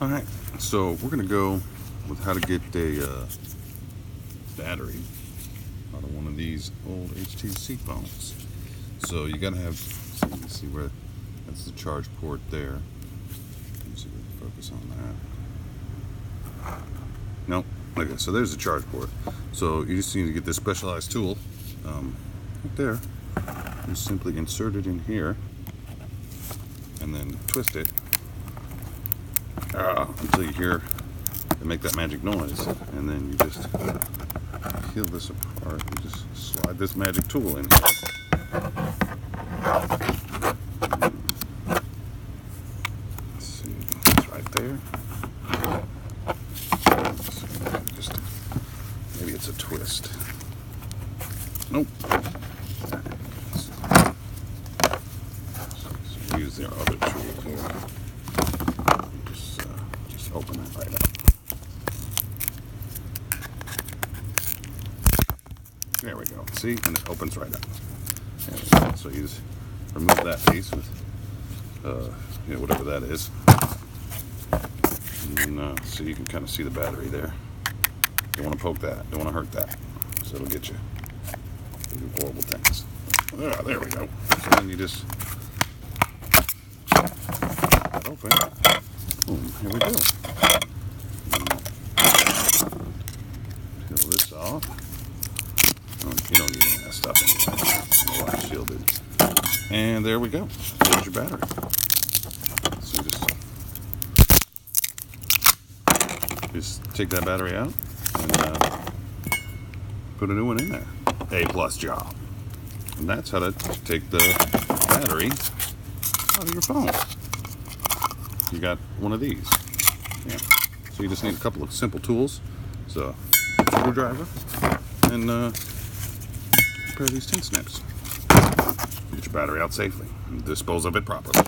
Alright, so we're going to go with how to get a battery out of one of these old HTC phones. So you got to have, so you can see where, that's the charge port there. Let me see if we can focus on that. Nope. Okay, so there's the charge port. So you just need to get this specialized tool right there. You simply insert it in here and then twist it until you hear it make that magic noise, and then you just peel this apart. You just slide this magic tool in here. Let's see, it's right there. Just maybe it's a twist. Nope. So use their other tool here. Just open it right up. There we go. See, and it opens right up. There we go. So you just remove that piece with, whatever that is. And then, so you can kind of see the battery there. Don't want to poke that. Don't want to hurt that. So it'll get you. It'll do horrible things. There we go. So then you just open. Boom. Here we go. Peel this off. You don't need any of that stuff anyway. It's shielded. And there we go. There's your battery. So just take that battery out and put a new one in there. A+ job. And that's how to take the battery out of your phone. You got one of these. Yeah. So you just need a couple of simple tools. So screwdriver and a pair of these tin snips. Get your battery out safely and dispose of it properly.